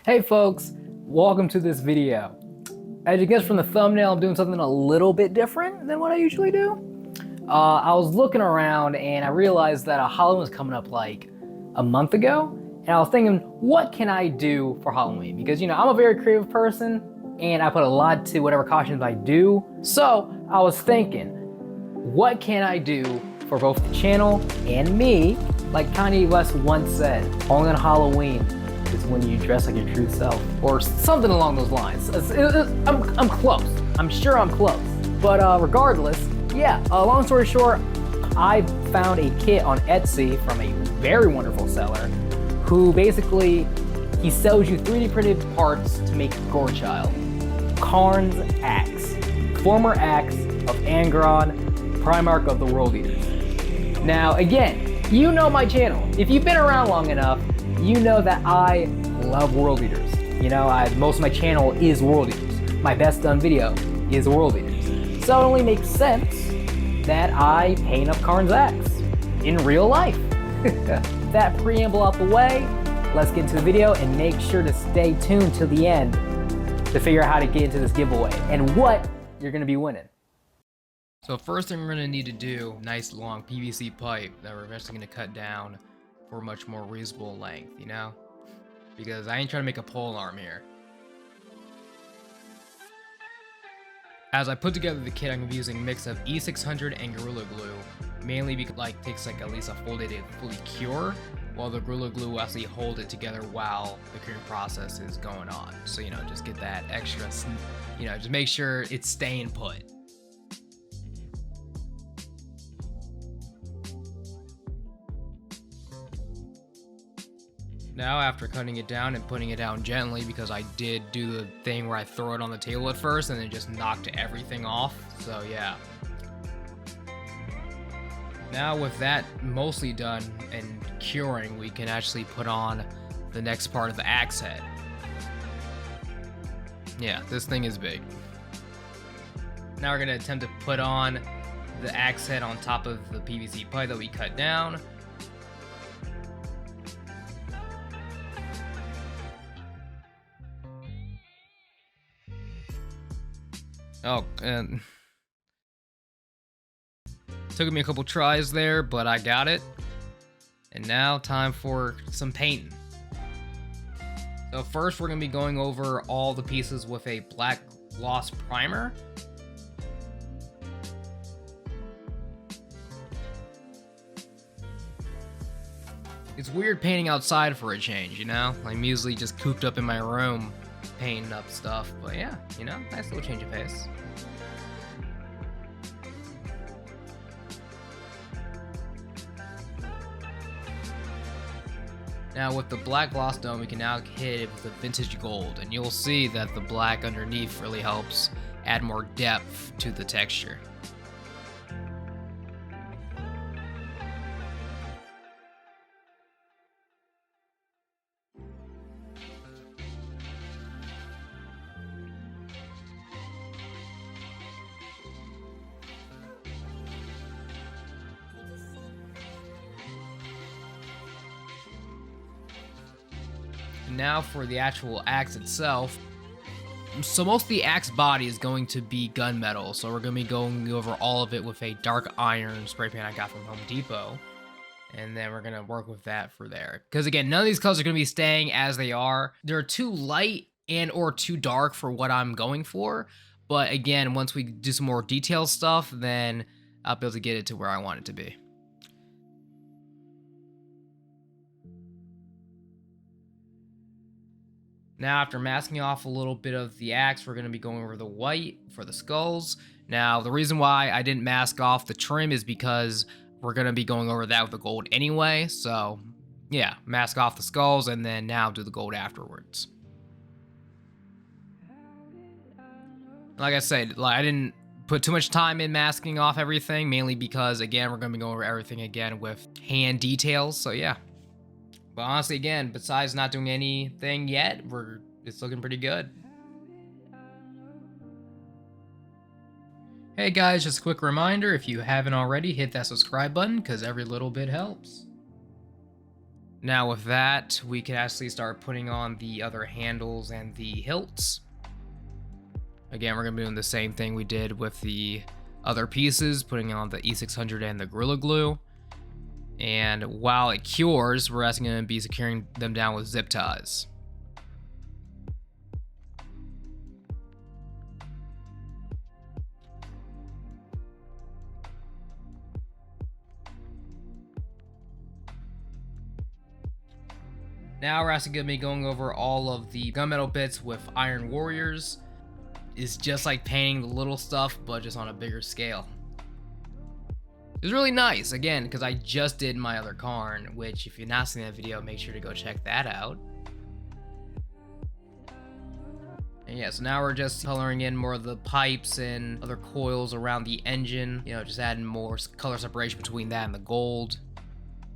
Hey folks, welcome to this video. As you guess from the thumbnail, I'm doing something a little bit different than what I usually do. I was looking around and I realized that Halloween was coming up like a month ago. And I was thinking, what can I do for Halloween? Because, I'm a very creative person and I put a lot to whatever costumes I do. So I was thinking, what can I do for both the channel and me? Like Kanye West once said, only on Halloween is when you dress like your true self, or something along those lines. I'm close. I'm sure I'm close. But regardless, yeah, long story short, I found a kit on Etsy from a very wonderful seller who basically, he sells you 3D printed parts to make your child. Karn's axe, former axe of Angron, Primarch of the World Eaters. Now again, you know my channel. If you've been around long enough, you know that I love World Eaters. Most of my channel is World Eaters. My best done video is World Eaters. So it only makes sense that I paint up Karn's axe in real life. That preamble out the way, let's get into the video and make sure to stay tuned till the end to figure out how to get into this giveaway and what you're gonna be winning. So first thing we're gonna need to do, nice long PVC pipe that we're eventually gonna cut down for a much more reasonable length, because I ain't trying to make a pole arm here. As I put together the kit, I'm gonna be using a mix of E600 and Gorilla Glue, mainly because it takes at least a full day to fully cure, while the Gorilla Glue will actually hold it together while the curing process is going on. So just get that extra, just make sure it's staying put. Now, after cutting it down and putting it down gently, because I did do the thing where I throw it on the table at first and then just knocked everything off, so yeah. Now with that mostly done and curing, we can actually put on the next part of the axe head. Yeah, this thing is big. Now we're gonna attempt to put on the axe head on top of the PVC pipe that we cut down. Oh, and took me a couple tries there, but I got it. And now time for some painting. So first we're gonna be going over all the pieces with a black gloss primer. It's weird painting outside for a change, I'm usually just cooped up in my room painting up stuff, but yeah, nice little change of pace. Now with the black gloss done, we can now hit it with the vintage gold, and you'll see that the black underneath really helps add more depth to the texture. Now for the actual axe itself. So most of the axe body is going to be gunmetal, so we're going to be going over all of it with a dark iron spray paint I got from Home Depot. And then we're going to work with that for there. Because again, none of these colors are going to be staying as they are. They're too light and or too dark for what I'm going for. But again, once we do some more detailed stuff, then I'll be able to get it to where I want it to be. Now, after masking off a little bit of the axe, we're going to be going over the white for the skulls. Now, the reason why I didn't mask off the trim is because we're going to be going over that with the gold anyway. So, yeah, mask off the skulls and then now do the gold afterwards. Like I said, I didn't put too much time in masking off everything, mainly because, again, we're going to be going over everything again with hand details. So, yeah. But honestly, again, besides not doing anything yet, it's looking pretty good. Hey guys, just a quick reminder, if you haven't already, hit that subscribe button, because every little bit helps. Now with that, we can actually start putting on the other handles and the hilts. Again, we're gonna be doing the same thing we did with the other pieces, putting on the E600 and the Gorilla Glue. And while it cures, we're actually gonna be securing them down with zip ties. Now we're actually going to be going over all of the gunmetal bits with Iron Warriors. It's just like painting the little stuff, but just on a bigger scale. It was really nice, again, because I just did my other Karn, which if you've not seen that video, make sure to go check that out. And yeah, so now we're just coloring in more of the pipes and other coils around the engine, you know, just adding more color separation between that and the gold.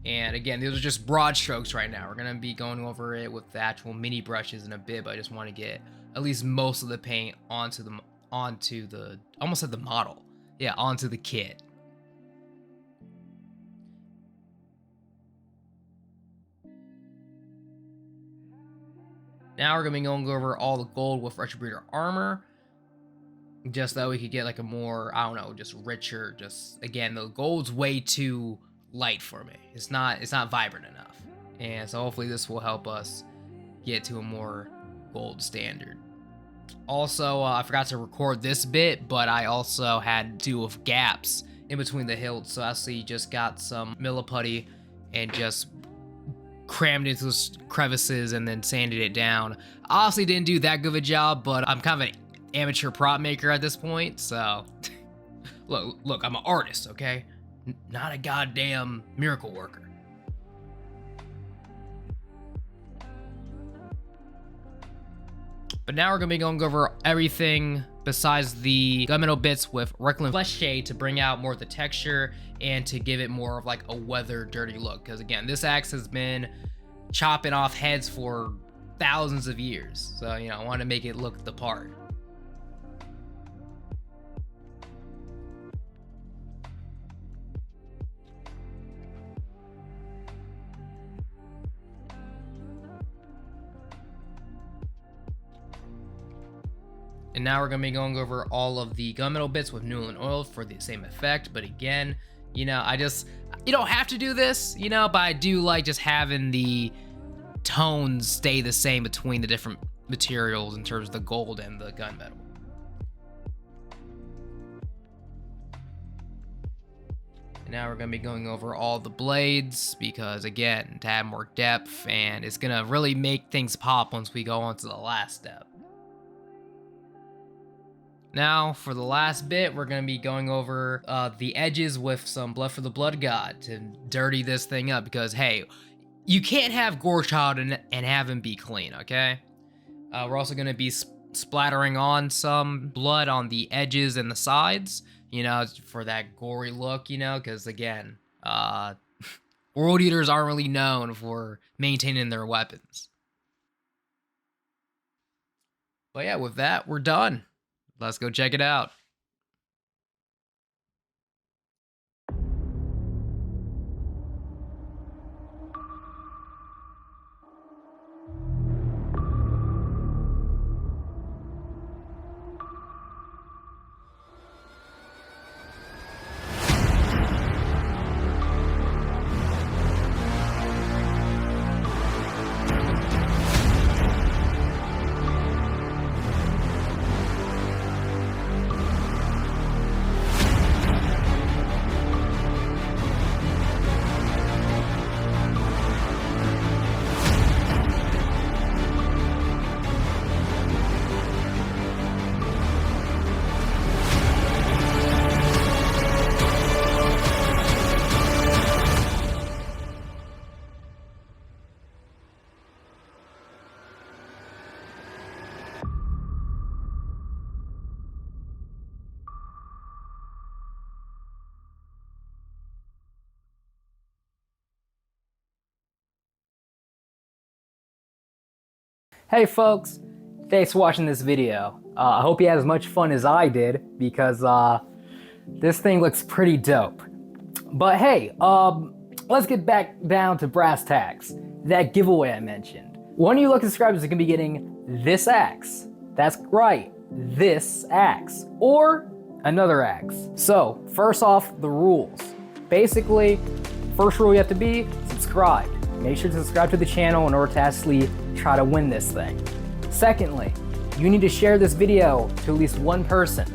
And again, these are just broad strokes right now. We're gonna be going over it with the actual mini brushes in a bit, but I just want to get at least most of the paint onto the almost said the model. Yeah, onto the kit. Now we're gonna be going over all the gold with Reupload armor, just so we could get like a more, I don't know, just richer, just again, the gold's way too light for me. It's not vibrant enough. And so hopefully this will help us get to a more gold standard. Also, I forgot to record this bit, but I also had to do with gaps in between the hilts. So I actually just got some milliputty and just crammed into those crevices and then sanded it down. I honestly didn't do that good of a job, but I'm kind of an amateur prop maker at this point, so look, I'm an artist, okay? Not a goddamn miracle worker. But now we're gonna be going over everything besides the gunmetal bits with Reupload Flesh Shade to bring out more of the texture and to give it more of like a weathered, dirty look. Because again, this axe has been chopping off heads for thousands of years. So, you know, I want to make it look the part. And now we're going to be going over all of the gunmetal bits with Newland oil for the same effect. But again, you know, you don't have to do this, you know, but I do like just having the tones stay the same between the different materials in terms of the gold and the gunmetal. And now we're going to be going over all the blades because, again, to add more depth, and it's going to really make things pop once we go on to the last step. Now, for the last bit, we're going to be going over the edges with some Blood for the Blood God to dirty this thing up because, hey, you can't have Gorechild and have him be clean, okay? We're also going to be splattering on some blood on the edges and the sides, you know, for that gory look, you know, because, again, World Eaters aren't really known for maintaining their weapons. But yeah, with that, we're done. Let's go check it out. Hey folks, thanks for watching this video. I hope you had as much fun as I did because this thing looks pretty dope. But hey, let's get back down to brass tacks. that giveaway I mentioned. One of you lucky subscribers is gonna be getting this axe. That's right, this axe, or another axe. So, first off, the rules. Basically, first rule you have to be subscribed. Make sure to subscribe to the channel in order to actually try to win this thing. Secondly, you need to share this video to at least one person.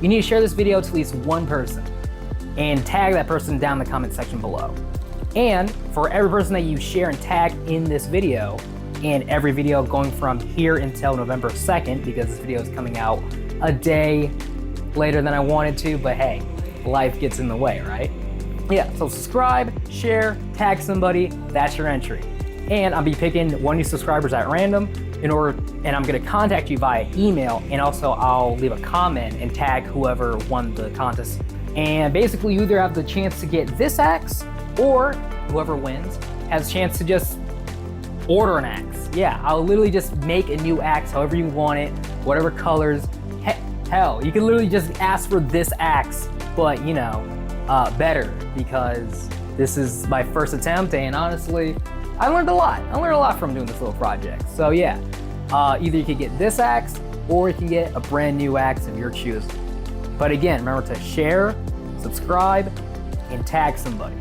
You need to share this video to at least one person and tag that person down in the comment section below. And for every person that you share and tag in this video, and every video going from here until November 2nd, because this video is coming out a day later than I wanted to, but hey, life gets in the way, right? Yeah, so subscribe, share, tag somebody, that's your entry. And I'll be picking one of you subscribers at random and I'm gonna contact you via email, and also I'll leave a comment and tag whoever won the contest. And basically you either have the chance to get this axe, or whoever wins has a chance to just order an axe. Yeah, I'll literally just make a new axe however you want it, whatever colors. Hell, you can literally just ask for this axe, but you know, better, because this is my first attempt, and honestly, I learned a lot. I learned a lot from doing this little project. So yeah, either you could get this axe, or you can get a brand new axe of your choosing. But again, remember to share, subscribe, and tag somebody,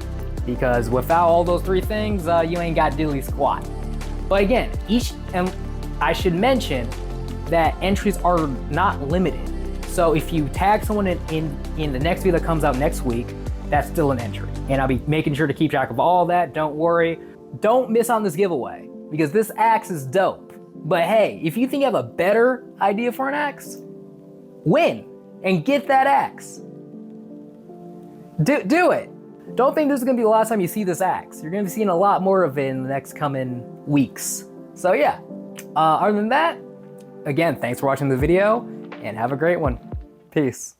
because without all those three things, you ain't got diddly squat. But again, and I should mention that entries are not limited. So if you tag someone in the next video that comes out next week, that's still an entry. And I'll be making sure to keep track of all that, don't worry. Don't miss on this giveaway, because this axe is dope. But hey, if you think you have a better idea for an axe, win and get that axe. Do it. Don't think this is gonna be the last time you see this axe. You're gonna be seeing a lot more of it in the next coming weeks. So yeah, other than that, again, thanks for watching the video and have a great one. Peace.